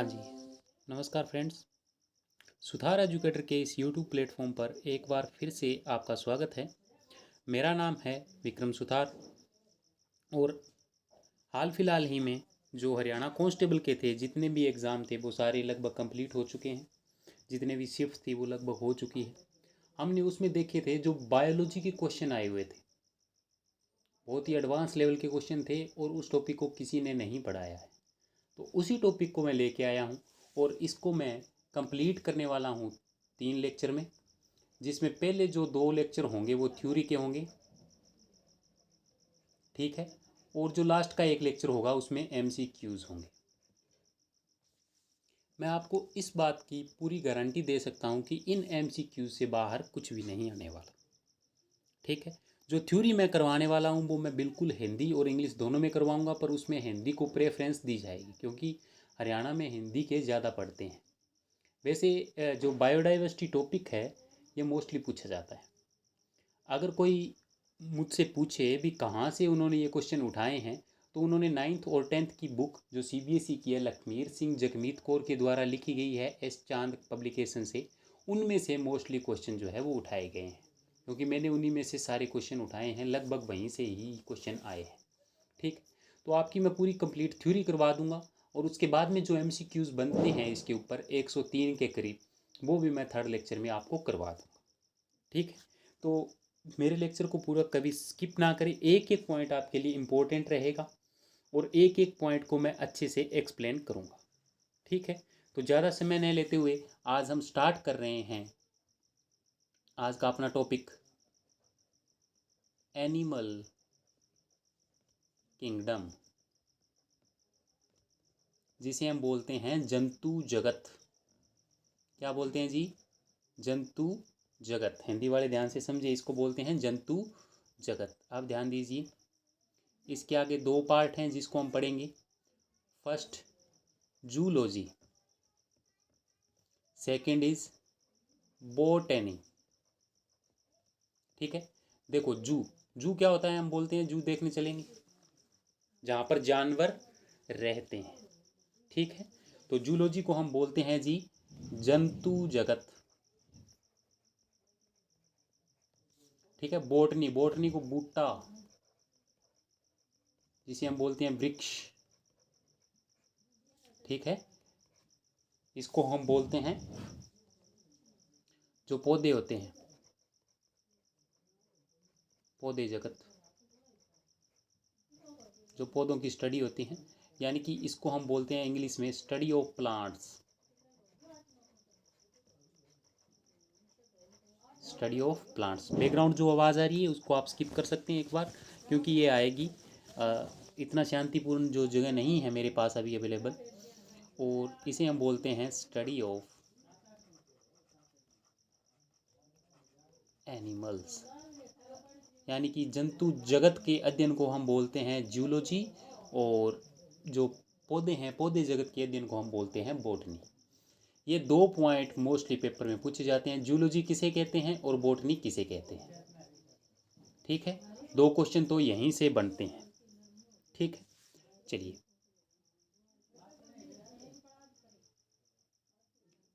हाँ जी, नमस्कार फ्रेंड्स। सुधार एजुकेटर के इस यूट्यूब प्लेटफॉर्म पर एक बार फिर से आपका स्वागत है। मेरा नाम है विक्रम सुधार और हाल फिलहाल ही में जो हरियाणा कांस्टेबल के थे जितने भी एग्ज़ाम थे वो सारे लगभग कंप्लीट हो चुके हैं। जितने भी शिफ्ट थी वो लगभग हो चुकी है। हमने उसमें देखे थे जो बायोलॉजी के क्वेश्चन आए हुए थे, बहुत ही एडवांस लेवल के क्वेश्चन थे और उस टॉपिक को किसी ने नहीं पढ़ाया है। तो उसी टॉपिक को मैं लेके आया हूँ और इसको मैं कंप्लीट करने वाला हूँ 3 लेक्चर में, जिसमें पहले जो 2 लेक्चर होंगे वो थ्योरी के होंगे, ठीक है, और जो लास्ट का 1 लेक्चर होगा उसमें MCQs होंगे। मैं आपको इस बात की पूरी गारंटी दे सकता हूँ कि इन MCQs से बाहर कुछ भी नहीं आने वाला, ठीक है। जो थ्योरी मैं करवाने वाला हूँ वो मैं बिल्कुल हिंदी और इंग्लिश दोनों में करवाऊँगा, पर उसमें हिंदी को प्रेफरेंस दी जाएगी क्योंकि हरियाणा में हिंदी के ज़्यादा पढ़ते हैं। वैसे जो बायोडाइवर्सिटी टॉपिक है ये मोस्टली पूछा जाता है। अगर कोई मुझसे पूछे भी कहाँ से उन्होंने ये क्वेश्चन उठाए हैं, तो उन्होंने 9th और 10th की बुक जो CBSE की है, लखमीर सिंह जगमीत कौर के द्वारा लिखी गई है एस चांद पब्लिकेशन से, उनमें से मोस्टली क्वेश्चन जो है वो उठाए गए हैं, क्योंकि मैंने उन्हीं में से सारे क्वेश्चन उठाए हैं, लगभग वहीं से ही क्वेश्चन आए हैं, ठीक। तो आपकी मैं पूरी कंप्लीट थ्योरी करवा दूंगा और उसके बाद में जो MCQs बनते हैं इसके ऊपर 103 के करीब, वो भी मैं 3rd लेक्चर में आपको करवा दूंगा, ठीक है। तो मेरे लेक्चर को पूरा कभी स्किप ना करें, एक एक पॉइंट आपके लिए इम्पोर्टेंट रहेगा और एक एक पॉइंट को मैं अच्छे से एक्सप्लेन करूँगा, ठीक है। तो ज़्यादा समय नहीं लेते हुए आज हम स्टार्ट कर रहे हैं आज का अपना टॉपिक, एनिमल किंगडम, जिसे हम बोलते हैं जंतु जगत। क्या बोलते हैं जी? जंतु जगत। हिंदी वाले ध्यान से समझे, इसको बोलते हैं जंतु जगत। आप ध्यान दीजिए, इसके आगे 2 पार्ट हैं जिसको हम पढ़ेंगे। फर्स्ट जूलॉजी, सेकंड इज बोटेनी, ठीक है। देखो, जू जू क्या होता है? हम बोलते हैं जू देखने चलेंगे जहाँ पर जानवर रहते हैं, ठीक है। तो जूलॉजी को हम बोलते हैं जी जंतु जगत, ठीक है। बोटनी, बोटनी को बूटा, जिसे हम बोलते हैं वृक्ष, ठीक है, इसको हम बोलते हैं जो पौधे होते हैं, पौधे जगत, जो पौधों की स्टडी होती है, यानी कि इसको हम बोलते हैं इंग्लिश में study of plants, study of plants. Background जो आवाज़ आ रही है उसको आप स्किप कर सकते हैं एक बार, क्योंकि ये आएगी। इतना शांतिपूर्ण जो जगह नहीं है मेरे पास अभी अवेलेबल, और इसे हम बोलते हैं स्टडी ऑफ एनिमल्स, यानी कि जंतु जगत के अध्ययन को हम बोलते हैं जूलॉजी, और जो पौधे हैं, पौधे जगत के अध्ययन को हम बोलते हैं बॉटनी। ये 2 पॉइंट मोस्टली पेपर में पूछे जाते हैं, जूलॉजी किसे कहते हैं और बॉटनी किसे कहते हैं, ठीक है। 2 क्वेश्चन तो यहीं से बनते हैं, ठीक है। चलिए,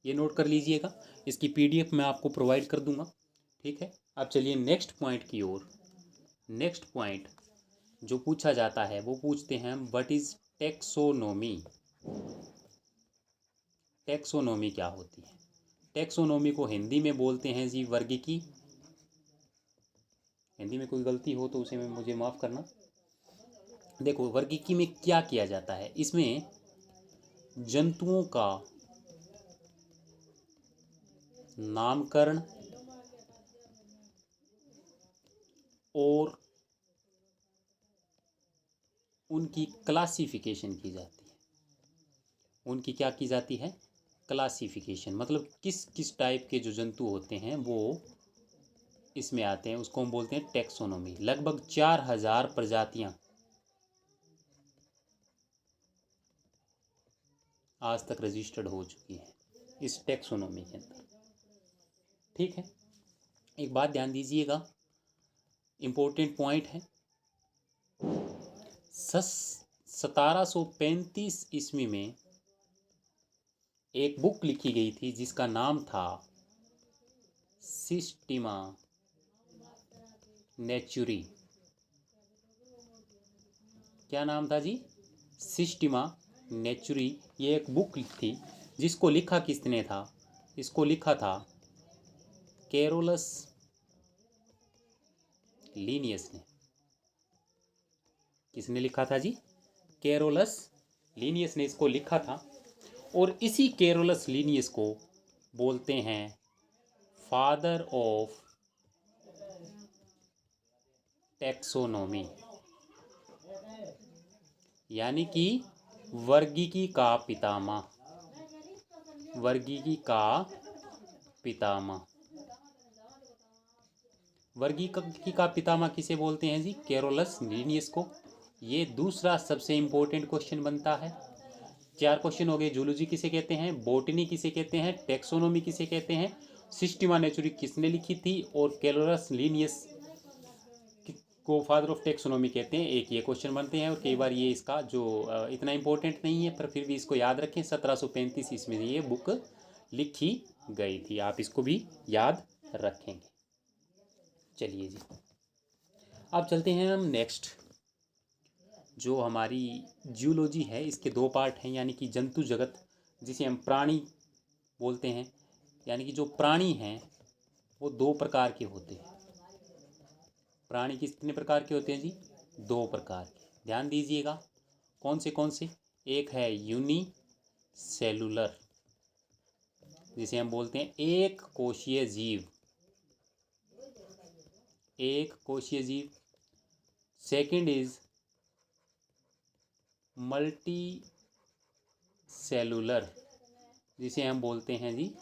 ये नोट कर लीजिएगा, इसकी PDF मैं आपको प्रोवाइड कर दूंगा, ठीक है। अब चलिए नेक्स्ट पॉइंट की ओर। नेक्स्ट पॉइंट जो पूछा जाता है वो पूछते हैं व्हाट इज टेक्सोनोमी। टेक्सोनोमी क्या होती है? टेक्सोनोमी को हिंदी में बोलते हैं जी वर्गीकी। हिंदी में कोई गलती हो तो उसे मुझे माफ़ करना। देखो, वर्गीकी में क्या किया जाता है, इसमें जंतुओं का नामकरण और उनकी क्लासिफिकेशन की जाती है। उनकी क्या की जाती है? क्लासिफिकेशन, मतलब किस किस टाइप के जो जंतु होते हैं वो इसमें आते हैं, उसको हम बोलते हैं टेक्सोनोमी। लगभग 4000 प्रजातियां आज तक रजिस्टर्ड हो चुकी हैं इस टेक्सोनोमी के अंदर, ठीक है। एक बात ध्यान दीजिएगा, इम्पोर्टेंट पॉइंट है। 1735 ईस्वी में एक बुक लिखी गई थी जिसका नाम था सिस्टिमा नेचुरी। क्या नाम था जी? सिस्टिमा नेचुरी। ये एक बुक थी जिसको लिखा किसने था? इसको लिखा था कैरोलस लीनियस ने। किसने लिखा था जी? कैरोलस लीनियस ने इसको लिखा था। और इसी कैरोलस लीनियस को बोलते हैं फादर ऑफ टैक्सोनॉमी, यानी कि वर्गीकी का पितामह। वर्गीकी का पितामह। वर्गीकी का पितामह किसे बोलते हैं जी? कैरोलस लीनियस को। ये दूसरा सबसे इम्पोर्टेंट क्वेश्चन बनता है। 4 क्वेश्चन हो गए। जूलॉजी किसे कहते हैं, बॉटनी किसे कहते हैं, टैक्सोनॉमी किसे कहते हैं, सिस्टिमा नेचुरी किसने लिखी थी, और कैरोलस लीनियस को फादर ऑफ टैक्सोनॉमी कहते हैं। एक ये क्वेश्चन बनते हैं और कई बार ये इसका जो इतना इम्पोर्टेंट नहीं है पर फिर भी इसको याद रखें। 1735 ईस्वी में ये बुक लिखी गई थी। आप इसको भी याद रखेंगे। चलिए जी, अब चलते हैं हम नेक्स्ट। जो हमारी जियोलॉजी है इसके 2 पार्ट हैं, यानी कि जंतु जगत जिसे हम प्राणी बोलते हैं। यानी कि जो प्राणी हैं वो 2 प्रकार के होते हैं। प्राणी कितने प्रकार के होते हैं जी? 2 प्रकार के। ध्यान दीजिएगा कौन से। एक है यूनी सेलुलर, जिसे हम बोलते हैं एक कोशीय जीव। एक कोशीय जीव। सेकंड इज मल्टी सेलुलर, जिसे हम बोलते हैं जी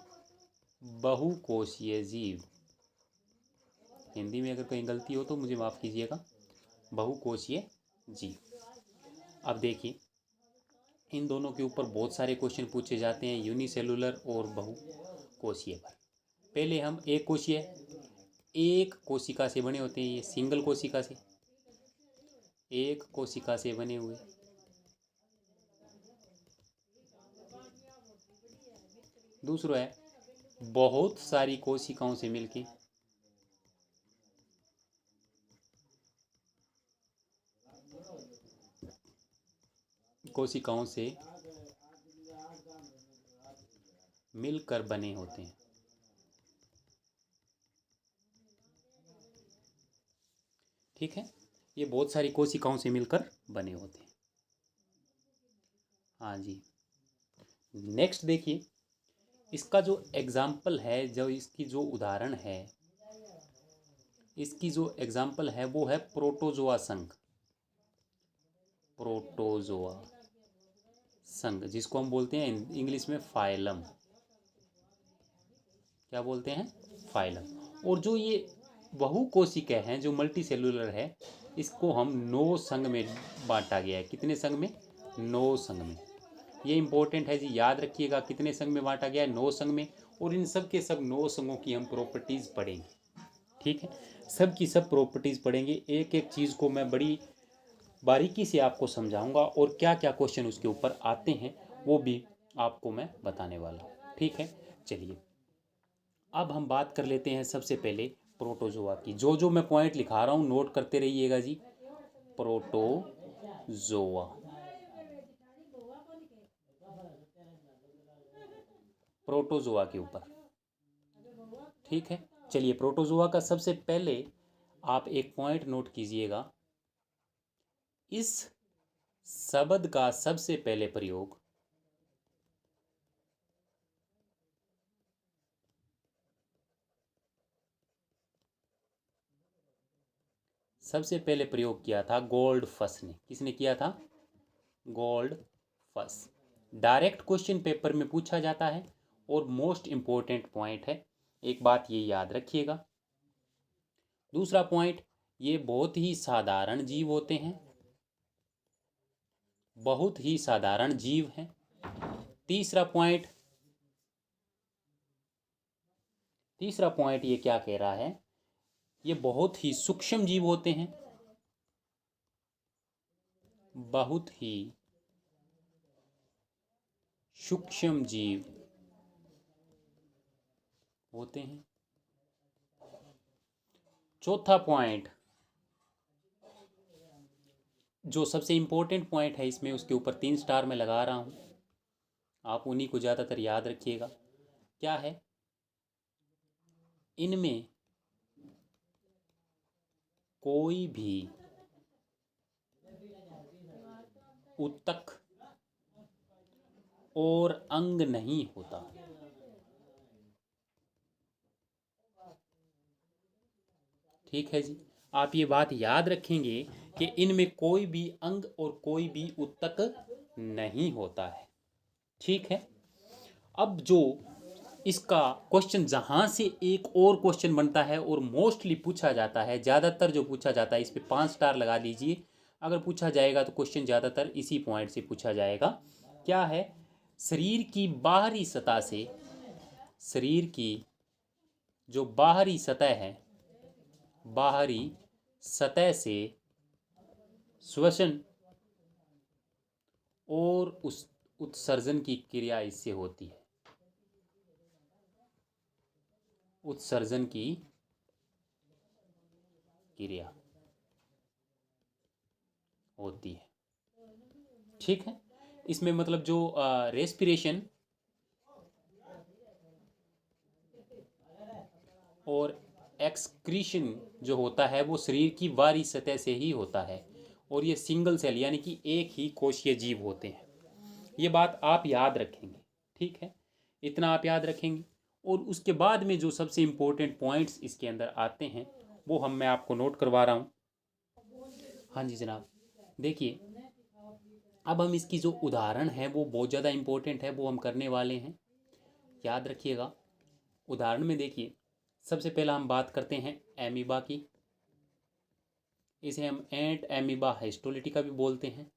बहुकोशीय जीव। हिंदी में अगर कहीं गलती हो तो मुझे माफ़ कीजिएगा। बहुकोशीय जीव। अब देखिए इन दोनों के ऊपर बहुत सारे क्वेश्चन पूछे जाते हैं, यूनिसेलुलर और बहुकोशीय पर। पहले हम एक कोशीय, एक कोशिका से बने होते हैं। ये सिंगल कोशिका से, एक कोशिका से बने हुए। दूसरा है बहुत सारी कोशिकाओं से मिलके। कोशिकाओं से मिलकर बने होते हैं। ठीक है, ये बहुत सारी कोशिकाओं से मिलकर बने होते हैं। हाँ जी। नेक्स्ट देखिए, इसका जो एग्जाम्पल है, जो इसकी जो उदाहरण है, इसकी जो एग्जाम्पल है वो है प्रोटोजोआ संघ। प्रोटोजोआ संघ, जिसको हम बोलते हैं इंग्लिश में फाइलम। क्या बोलते हैं? फाइलम। और जो ये बहुकोशिका हैं, जो मल्टी सेलुलर है, इसको हम 9 संघ में बांटा गया है। कितने संघ में? 9 संघ में। ये इंपॉर्टेंट है जी, याद रखिएगा कितने संघ में बांटा गया है? 9 संघ में। और इन सब के सब 9 संघों की हम प्रॉपर्टीज़ पढ़ेंगे। ठीक है, सब की सब प्रॉपर्टीज़ पढ़ेंगे। एक एक चीज़ को मैं बड़ी बारीकी से आपको समझाऊंगा और क्या क्या क्वेश्चन उसके ऊपर आते हैं वो भी आपको मैं बताने वाला हूँ। ठीक है, चलिए अब हम बात कर लेते हैं सबसे पहले प्रोटोजोआ की। जो जो मैं पॉइंट लिखा रहा हूँ नोट करते रहिएगा जी। प्रोटोजोआ, प्रोटोजोआ के ऊपर। ठीक है, चलिए प्रोटोजोआ का सबसे पहले आप एक पॉइंट नोट कीजिएगा। इस शब्द का सबसे पहले प्रयोग किया था गोल्डफस ने। किसने किया था? गोल्डफस। डायरेक्ट क्वेश्चन पेपर में पूछा जाता है और मोस्ट इंपॉर्टेंट पॉइंट है, एक बात ये याद रखिएगा। दूसरा पॉइंट, ये बहुत ही साधारण जीव होते हैं, बहुत ही साधारण जीव हैं। तीसरा पॉइंट ये क्या कह रहा है? ये बहुत ही सूक्ष्म जीव होते हैं, बहुत ही सूक्ष्म जीव होते हैं। चौथा पॉइंट, जो सबसे इम्पोर्टेंट पॉइंट है इसमें, उसके ऊपर 3 स्टार मैं लगा रहा हूँ, आप उन्हीं को ज़्यादातर याद रखिएगा। क्या है? इनमें कोई भी उत्तक और अंग नहीं होता। ठीक है जी, आप ये बात याद रखेंगे कि इनमें कोई भी अंग और कोई भी उत्तक नहीं होता है। ठीक है। अब जो इसका क्वेश्चन, जहाँ से एक और क्वेश्चन बनता है और मोस्टली पूछा जाता है, ज़्यादातर जो पूछा जाता है, इस पे 5 स्टार लगा दीजिए। अगर पूछा जाएगा तो क्वेश्चन ज़्यादातर इसी पॉइंट से पूछा जाएगा। क्या है? शरीर की बाहरी सतह से, शरीर की जो बाहरी सतह है, बाहरी सतह से श्वसन और उस उत्सर्जन की क्रिया इससे होती है। उत्सर्जन की क्रिया होती है। ठीक है। इसमें मतलब जो रेस्पिरेशन और एक्सक्रीशन जो होता है वो शरीर की बाहरी सतह से ही होता है, और ये सिंगल सेल यानी कि एक ही कोशीय जीव होते हैं। ये बात आप याद रखेंगे। ठीक है, इतना आप याद रखेंगे। और उसके बाद में जो सबसे इम्पोर्टेंट पॉइंट्स इसके अंदर आते हैं वो मैं आपको नोट करवा रहा हूँ। हाँ जी जनाब, देखिए, अब हम इसकी जो उदाहरण है वो बहुत ज़्यादा इम्पोर्टेंट है, वो हम करने वाले हैं, याद रखिएगा। उदाहरण में देखिए, सबसे पहला हम बात करते हैं एमीबा की। इसे हम एंट एमीबा हिस्टोलिटिका भी बोलते हैं।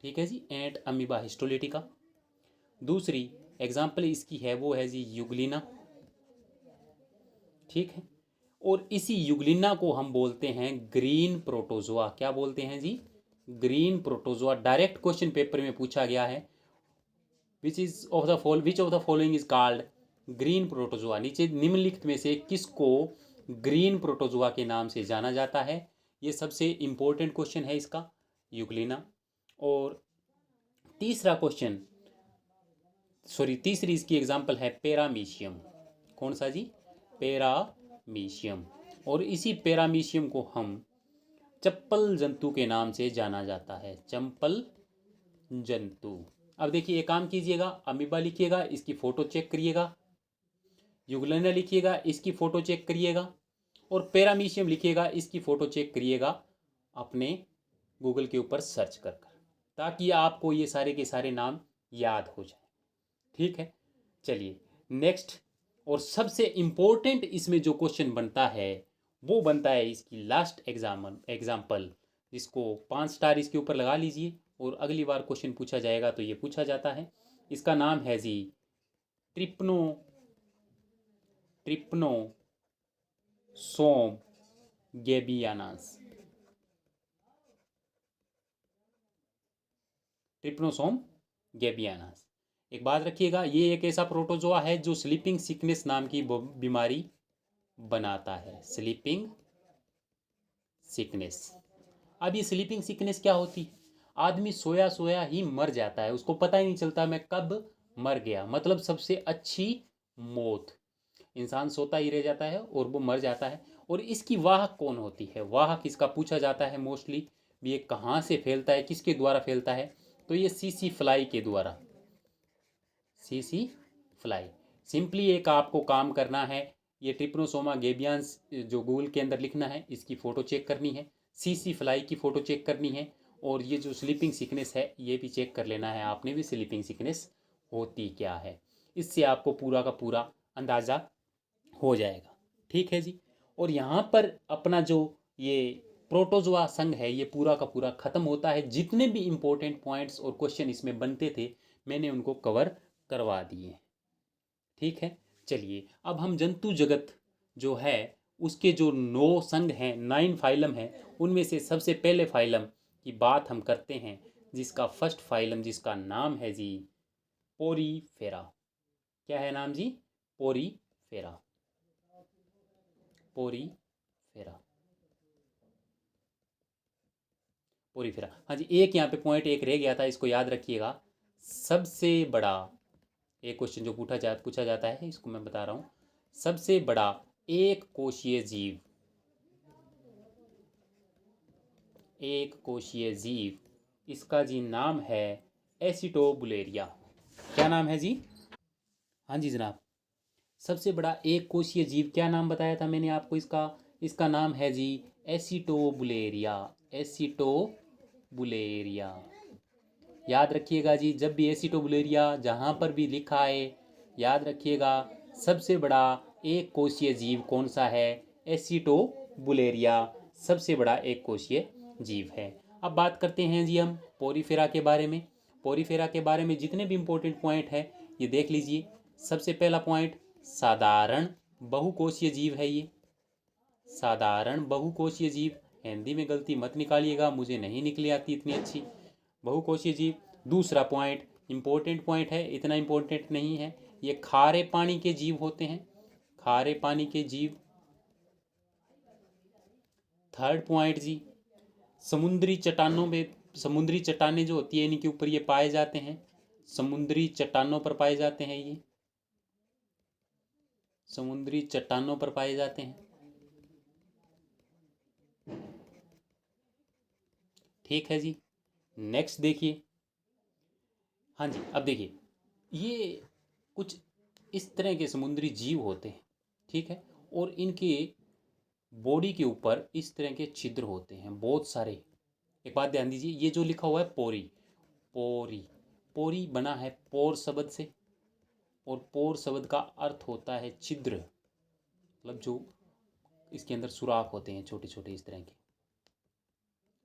ठीक है जी, एंट अमीबा हिस्टोलिटिका। दूसरी एग्जाम्पल इसकी है वो है जी युगलिना। ठीक है, और इसी युगलिना को हम बोलते हैं ग्रीन प्रोटोजोआ। क्या बोलते हैं जी? Green protozoa. Direct question paper में पूछा गया है, which of the following is called green protozoa. नीचे निम्नलिखित में से किसको ग्रीन प्रोटोजोआ के नाम से जाना जाता है? ये सबसे इंपॉर्टेंट क्वेश्चन है इसका, युगलिना। और तीसरा क्वेश्चन, तीसरी इसकी एग्जांपल है पैरामीशियम। कौन सा जी? पैरामीशियम। और इसी पैरामीशियम को हम चप्पल जंतु के नाम से जाना जाता है, चंपल जंतु। अब देखिए, एक काम कीजिएगा, अमीबा लिखिएगा, इसकी फ़ोटो चेक करिएगा। युगलिना लिखिएगा, इसकी फ़ोटो चेक करिएगा। और पैरामीशियम लिखिएगा, इसकी फ़ोटो चेक करिएगा अपने गूगल के ऊपर सर्च कर कर, ताकि आपको ये सारे के सारे नाम याद हो जाए। ठीक है, चलिए नेक्स्ट। और सबसे इम्पोर्टेंट इसमें जो क्वेश्चन बनता है वो बनता है इसकी लास्ट एग्जाम्पल, जिसको 5 स्टार इसके ऊपर लगा लीजिए, और अगली बार क्वेश्चन पूछा जाएगा तो ये पूछा जाता है। इसका नाम है जी ट्रिप्नो ट्रिप्नोसोम गेबियानास। ट्रिप्नोसोम गेबियानास। एक बात रखिएगा, ये एक ऐसा प्रोटोजोआ है जो स्लीपिंग सिकनेस नाम की बीमारी बनाता है। Sleeping sickness. अब ये स्लीपिंग सिकनेस क्या होती है? आदमी सोया सोया ही मर जाता है, उसको पता ही नहीं चलता मैं कब मर गया। मतलब सबसे अच्छी मौत, इंसान सोता ही रह जाता है और वो मर जाता है। और इसकी वाहक कौन होती है? वाहक इसका पूछा जाता है मोस्टली, ये कहाँ से फैलता है, किसके द्वारा फैलता है? तो ये सीसी फ्लाई के द्वारा। CC fly. सिंपली एक आपको काम करना है, ये ट्रिप्नोसोमा गेबियंस जो गूगल के अंदर लिखना है, इसकी फ़ोटो चेक करनी है, सीसी फ्लाई की फ़ोटो चेक करनी है, और ये जो स्लीपिंग सिकनेस है ये भी चेक कर लेना है आपने भी, स्लीपिंग सिकनेस होती क्या है। इससे आपको पूरा का पूरा अंदाज़ा हो जाएगा। ठीक है जी। और यहाँ पर अपना जो ये प्रोटोजोआ संघ है ये पूरा का पूरा ख़त्म होता है। जितने भी इम्पोर्टेंट पॉइंट्स और क्वेश्चन इसमें बनते थे मैंने उनको कवर करवा दिए। ठीक है, चलिए अब हम जंतु जगत जो है उसके जो 9 संघ हैं, 9 फाइलम हैं, उनमें से सबसे पहले फाइलम की बात हम करते हैं जिसका फर्स्ट फाइलम जिसका नाम है जी पोरीफेरा। क्या है नाम जी? पोरीफेरा। पोरीफेरा। पोरीफेरा। हाँ जी, एक यहाँ पे पॉइंट एक रह गया था, इसको याद रखिएगा। सबसे बड़ा एक क्वेश्चन जो पूछा जाता है, इसको मैं बता रहा हूँ। सबसे बड़ा एक कोशीय जीव, एक कोशीय जीव, इसका जी नाम है एसिटोबुलेरिया। क्या नाम है जी? हाँ जी जनाब। सबसे बड़ा एक कोशीय जीव, क्या नाम बताया था मैंने आपको इसका? इसका नाम है जी एसिटोबुलेरिया। एसिटोबुलेरिया। याद रखिएगा जी, जब भी एसिटोबुलेरिया जहाँ पर भी लिखा है, याद रखिएगा सबसे बड़ा एक कोशीय जीव कौन सा है? एसिटोबुलेरिया सबसे बड़ा एक कोशीय जीव है। अब बात करते हैं जी हम पोरीफेरा के बारे में। पोरीफेरा के बारे में जितने भी इम्पोर्टेंट पॉइंट है ये देख लीजिए। सबसे पहला पॉइंट, साधारण बहुकोशीय जीव है ये। साधारण बहुकोशीय जीव, हिंदी में गलती मत निकालिएगा, मुझे नहीं निकली आती इतनी अच्छी। बहुकोशीय जीव। दूसरा पॉइंट, इंपॉर्टेंट पॉइंट है, इतना इंपॉर्टेंट नहीं है, ये खारे पानी के जीव होते हैं। खारे पानी के जीव। थर्ड पॉइंट जी, समुद्री चट्टानों में, समुद्री चट्टानें जो होती है इनके ऊपर ये पाए जाते हैं। समुद्री चट्टानों पर पाए जाते हैं ये। समुद्री चट्टानों पर पाए जाते हैं। ठीक है जी। नेक्स्ट देखिए। हाँ जी, अब देखिए, ये कुछ इस तरह के समुद्री जीव होते हैं, ठीक है, और इनके बॉडी के ऊपर इस तरह के छिद्र होते हैं बहुत सारे। एक बात ध्यान दीजिए, ये जो लिखा हुआ है पोरी, पोरी, पोरी बना है पोर शब्द से, और पोर शब्द का अर्थ होता है छिद्र, मतलब जो इसके अंदर सुराख होते हैं छोटे छोटे इस तरह के,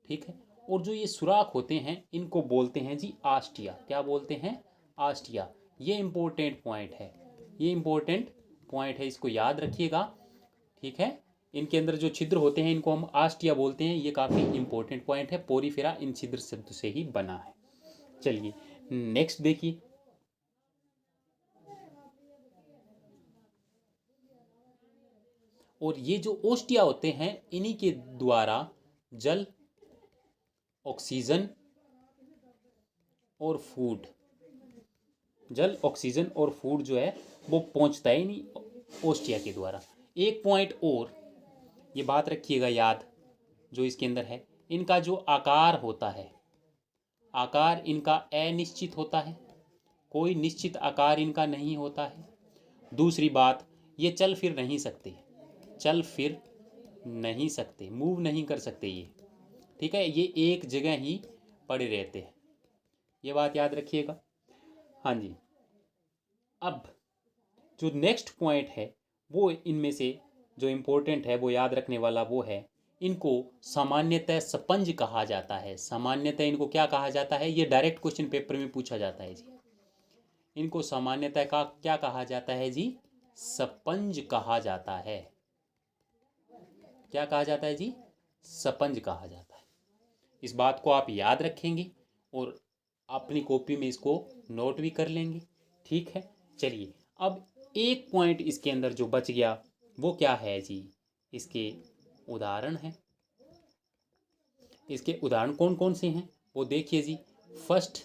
ठीक है। और जो ये सुराख होते हैं इनको बोलते हैं जी आस्टिया। क्या बोलते हैं? आस्टिया। ये इंपॉर्टेंट पॉइंट है, ये इंपॉर्टेंट पॉइंट है, इसको याद रखिएगा, ठीक है। इनके अंदर जो छिद्र होते हैं इनको हम आस्टिया बोलते हैं। ये काफ़ी इंपॉर्टेंट पॉइंट है। पोरीफेरा इन छिद्र शब्द से ही बना है। चलिए नेक्स्ट देखिए। और ये जो ओस्टिया होते हैं इन्हीं के द्वारा जल, ऑक्सीजन और फूड, जल, ऑक्सीजन और फूड जो है वो पहुंचता है इन्हीं ओस्टिया के द्वारा। एक पॉइंट और ये बात रखिएगा याद, जो इसके अंदर है, इनका जो आकार होता है, आकार इनका अनिश्चित होता है, कोई निश्चित आकार इनका नहीं होता है। दूसरी बात, ये चल फिर नहीं सकते, चल फिर नहीं सकते, मूव नहीं कर सकते ये, ठीक है, ये एक जगह ही पड़े रहते हैं, ये बात याद रखिएगा। हाँ जी। अब जो नेक्स्ट पॉइंट है वो इनमें से जो इम्पोर्टेंट है वो याद रखने वाला वो है, इनको सामान्यतः स्पंज कहा जाता है। सामान्यतः इनको क्या कहा जाता है? ये डायरेक्ट क्वेश्चन पेपर में पूछा जाता है जी। इनको सामान्यतः का क्या कहा जाता है जी? स्पंज कहा जाता है। क्या कहा जाता है जी? स्पंज कहा जाता है। इस बात को आप याद रखेंगे और अपनी कॉपी में इसको नोट भी कर लेंगे, ठीक है। चलिए, अब एक पॉइंट इसके अंदर जो बच गया वो क्या है जी? इसके उदाहरण हैं। इसके उदाहरण कौन कौन से हैं वो देखिए जी। फर्स्ट,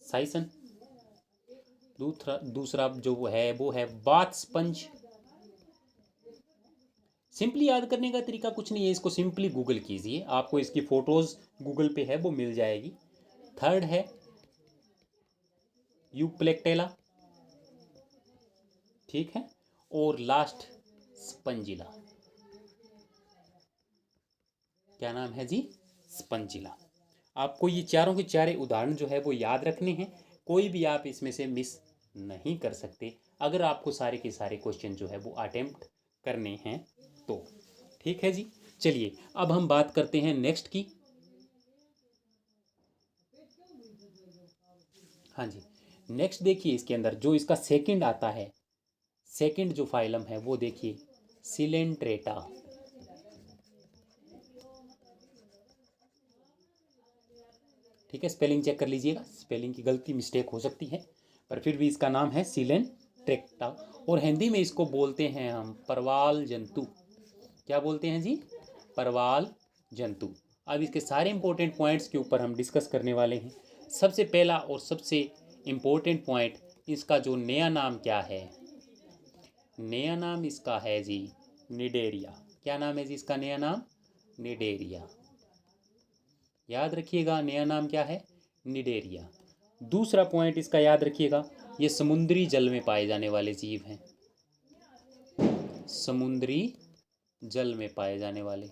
साइसन। दूसरा दूसरा जो वो है बाथ स्पंज। सिंपली याद करने का तरीका कुछ नहीं है, इसको सिंपली गूगल कीजिए, आपको इसकी फोटोज गूगल पे है वो मिल जाएगी। थर्ड है यूप्लेक्टेला, ठीक है, और लास्ट स्पंजिला। क्या नाम है जी? स्पंजिला। आपको ये चारों के चारे उदाहरण जो है वो याद रखने हैं, कोई भी आप इसमें से मिस नहीं कर सकते अगर आपको सारे के सारे क्वेश्चन जो है वो अटेम्प्ट करने हैं तो, ठीक है जी। चलिए अब हम बात करते हैं नेक्स्ट की। हाँ जी, नेक्स्ट देखिए, इसके अंदर जो इसका सेकंड आता है, सेकंड जो फाइलम है वो देखिए, सिलेंट्रेटा। ठीक है, स्पेलिंग चेक कर लीजिएगा, स्पेलिंग की गलती मिस्टेक हो सकती है, पर फिर भी इसका नाम है सिलेंट्रेक्टा और हिंदी में इसको बोलते हैं हम परवाल जंतु। क्या बोलते हैं जी? परवाल जंतु। अब इसके सारे इंपॉर्टेंट पॉइंट्स के ऊपर हम डिस्कस करने वाले हैं। सबसे पहला और सबसे इम्पोर्टेंट पॉइंट, इसका जो नया नाम क्या है? नया नाम इसका है जी निडेरिया। क्या नाम है जी इसका नया नाम? निडेरिया। याद रखिएगा, नया नाम क्या है? निडेरिया। दूसरा पॉइंट इसका याद रखिएगा, ये समुद्री जल में पाए जाने वाले जीव हैं, समुद्री जल में पाए जाने वाले।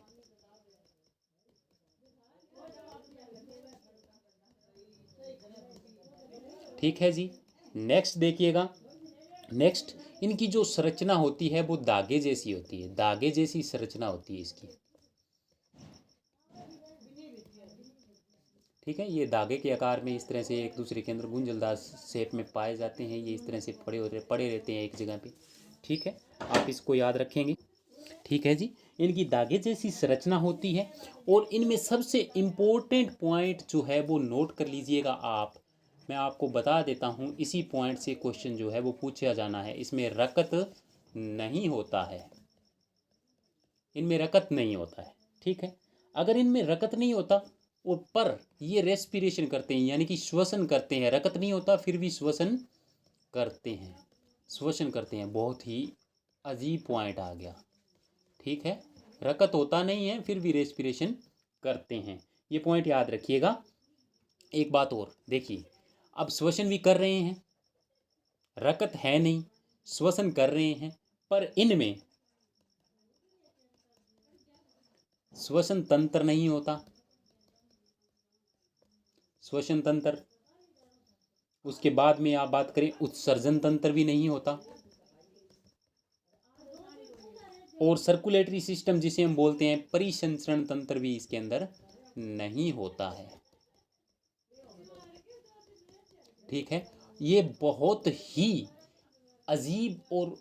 ठीक है जी। नेक्स्ट देखिएगा, नेक्स्ट इनकी जो संरचना होती है वो धागे जैसी होती है, धागे जैसी संरचना होती है इसकी। ठीक है, ये धागे के आकार में इस तरह से एक दूसरे के अंदर गुंजलदार शेप में पाए जाते हैं, ये इस तरह से पड़े रहते हैं एक जगह पे। ठीक है, आप इसको याद रखेंगे। ठीक है जी, इनकी धागे जैसी संरचना होती है और इनमें सबसे इम्पोर्टेंट पॉइंट जो है वो नोट कर लीजिएगा आप। मैं आपको बता देता हूँ, इसी पॉइंट से क्वेश्चन जो है वो पूछा जाना है। इसमें रकत नहीं होता है, इनमें रकत नहीं होता है। ठीक है, अगर इनमें रकत नहीं होता और पर ये रेस्पिरेशन करते हैं, यानी कि श्वसन करते हैं, रकत नहीं होता फिर भी श्वसन करते हैं, श्वसन करते हैं। बहुत ही अजीब पॉइंट आ गया। ठीक है, रकत होता नहीं है फिर भी रेस्पिरेशन करते हैं, ये पॉइंट याद रखिएगा। एक बात और देखिए, अब श्वसन भी कर रहे हैं, रकत है नहीं, श्वसन कर रहे हैं, पर इनमें श्वसन तंत्र नहीं होता, श्वसन तंत्र। उसके बाद में आप बात करें, उत्सर्जन तंत्र भी नहीं होता, और सर्कुलेटरी सिस्टम जिसे हम बोलते हैं परिसंचरण तंत्र भी इसके अंदर नहीं होता है। ठीक है, ये बहुत ही अजीब और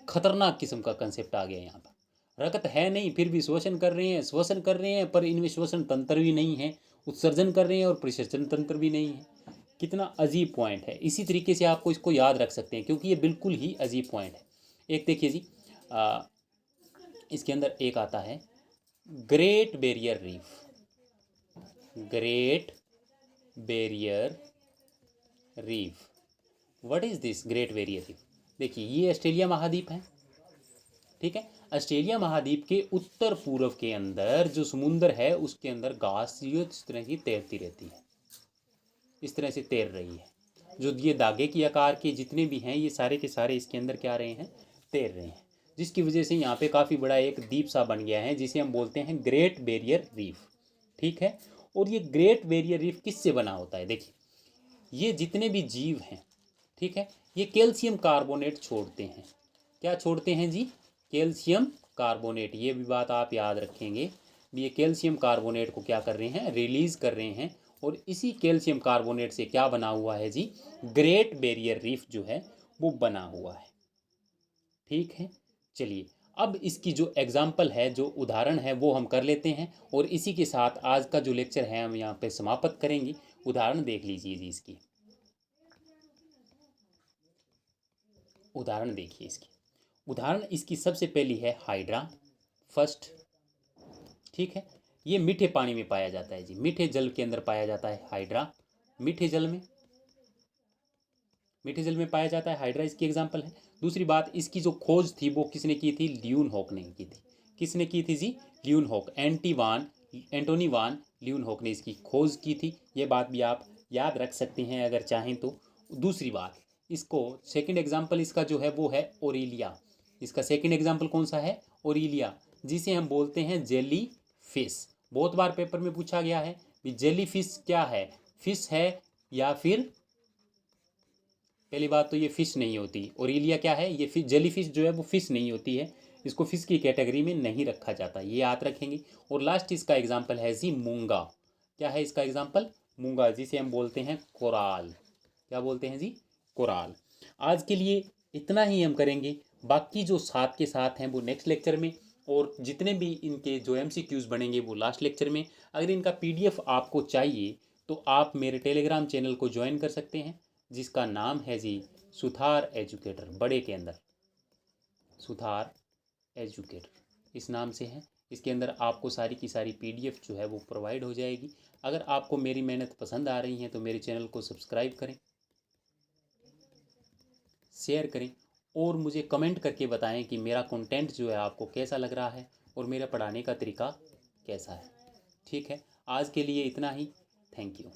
खतरनाक किस्म का कंसेप्ट आ गया यहाँ पर। रकत है नहीं फिर भी श्वसन कर रहे हैं, श्वसन कर रहे हैं पर इनमें श्वसन तंत्र भी नहीं है, उत्सर्जन कर रहे हैं और परिसर्जन तंत्र भी नहीं है। कितना अजीब पॉइंट है। इसी तरीके से आपको इसको याद रख सकते हैं क्योंकि ये बिल्कुल ही अजीब पॉइंट है। एक देखिए जी, इसके अंदर एक आता है great barrier reef, great barrier reef. What is this great barrier reef? देखिए, ये ऑस्ट्रेलिया महाद्वीप है। ठीक है, ऑस्ट्रेलिया महाद्वीप के उत्तर पूर्व के अंदर जो समुंदर है उसके अंदर घास इस तरह की तैरती रहती है, इस तरह से तैर रही है। जो ये धागे की आकार के जितने भी हैं ये सारे के सारे इसके अंदर क्या रहे हैं? तैर रहे हैं, जिसकी वजह से यहाँ पे काफ़ी बड़ा एक द्वीप सा बन गया है जिसे हम बोलते हैं ग्रेट बैरियर रीफ। ठीक है, और ये ग्रेट बैरियर रीफ किससे बना होता है? देखिए, ये जितने भी जीव हैं, ठीक है, ये कैल्शियम कार्बोनेट छोड़ते हैं। क्या छोड़ते हैं जी? Calcium carbonate. ये भी बात आप याद रखेंगे, ये कैल्शियम कार्बोनेट को क्या कर रहे हैं? रिलीज कर रहे हैं, और इसी कैल्शियम कार्बोनेट से क्या बना हुआ है जी? ग्रेट बैरियर रीफ जो है वो बना हुआ है। ठीक है, चलिए अब इसकी जो एग्जाम्पल है, जो उदाहरण है वो हम कर लेते हैं, और इसी के साथ आज का जो लेक्चर है हम यहाँ पे समाप्त करेंगे। उदाहरण देख लीजिए जी, इसकी उदाहरण देखिए। इसकी उदाहरण इसकी सबसे पहली है हाइड्रा फर्स्ट। ठीक है, ये मीठे पानी में पाया जाता है जी, मीठे जल के अंदर पाया जाता है हाइड्रा, मीठे जल में, मीठे जल में पाया जाता है हाइड्रा, इसकी एग्जांपल है। दूसरी बात, इसकी जो खोज थी वो किसने की थी? ल्यूनहॉक ने की थी। किसने की थी जी? ल्यूनहॉक, एंटोनी वान ल्यूनहॉक ने इसकी खोज की थी। ये बात भी आप याद रख सकते हैं अगर चाहें तो। दूसरी बात, इसको सेकंड एग्जांपल इसका जो है वो है ओरिलिया। इसका सेकंड एग्जांपल कौन सा है? ओरिलिया, जिसे हम बोलते हैं जेली फिश। बहुत बार पेपर में पूछा गया है कि जेली फिश क्या है, फिश है या फिर, पहली बात तो ये फिश नहीं होती। ओरिलिया क्या है? ये फिश, जेली फिश जो है वो फिश नहीं होती है, इसको फिश की कैटेगरी में नहीं रखा जाता, ये याद रखेंगे। और लास्ट इसका एग्जांपल है जी मूंगा। क्या है इसका एग्जांपल? मूंगा, जिसे हम बोलते हैं कोराल। क्या बोलते हैं जी? कोराल। आज के लिए इतना ही हम करेंगे, बाकी जो साथ के साथ हैं वो नेक्स्ट लेक्चर में, और जितने भी इनके जो MCQs बनेंगे वो लास्ट लेक्चर में। अगर इनका PDF आपको चाहिए तो आप मेरे टेलीग्राम चैनल को ज्वाइन कर सकते हैं, जिसका नाम है जी सुथार एजुकेटर, बड़े के अंदर सुथार एजुकेटर इस नाम से है। इसके अंदर आपको सारी की सारी PDF जो है वो प्रोवाइड हो जाएगी। अगर आपको मेरी मेहनत पसंद आ रही है तो मेरे चैनल को सब्सक्राइब करें, शेयर करें और मुझे कमेंट करके बताएं कि मेरा कंटेंट जो है आपको कैसा लग रहा है और मेरा पढ़ाने का तरीका कैसा है। ठीक है, आज के लिए इतना ही। Thank you.